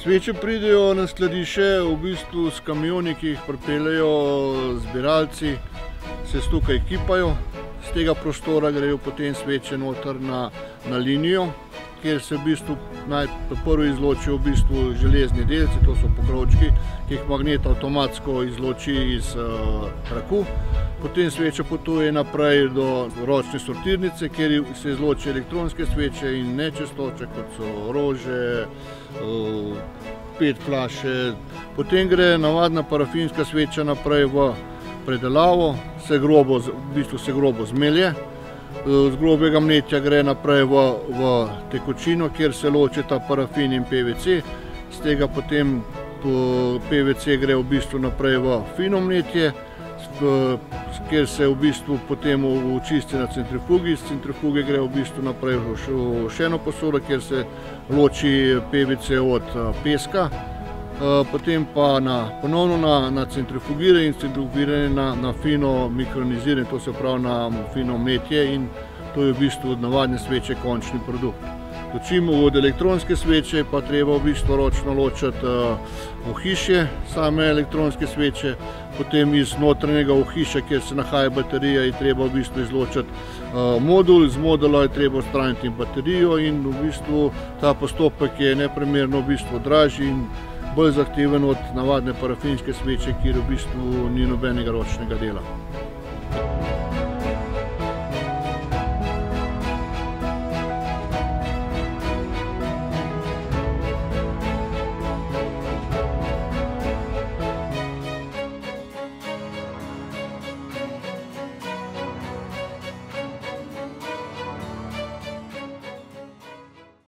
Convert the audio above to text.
Sveče pridejo na skladišče v bistvu s kamioni, ki jih pripeljejo zbiralci, se tukaj kipajo. Z tega prostora grejo potem sveče noter na linijo, kjer se v bistvu prvo izločijo v bistvu železni delci, to so pokrovčki, ki jih magnet avtomatsko izloči iz traku. Potem sveča potuje naprej do ročne sortirnice, kjer se izloči elektronske sveče in nečistoče, kot so rože, PET flaše. Potem gre navadna parafinska sveča naprej v predelavo, se grobo zmelje. Z grobega mletja gre naprej v tekočino, kjer se ločita parafin in PVC. Z tega potem PVC gre v bistvu naprej v fino mletje, kjer se v bistvu potem očisti na centrifugi. Z centrifuge gre v bistvu naprej v še eno posodo, kjer se loči PVC od peska. Potem pa ponovno na centrifugiranje in centrifugiranje na fino mikroniziranje, to se pravi na fino mletje, in to je v bistvu od navadne sveče končni produkt. Točimo od elektronske sveče, pa treba v bistvu ročno ločiti ohišje same elektronske sveče, potem iz notranjega ohišja, kjer se nahaja baterija, je treba v bistvu izločiti modul, z modula je treba odstraniti baterijo, in v bistvu ta postopek je neprimerno v bistvu dražji in bolj zahteven od navadne parafinske sveče, kjer v bistvu ni nobenega ročnega dela.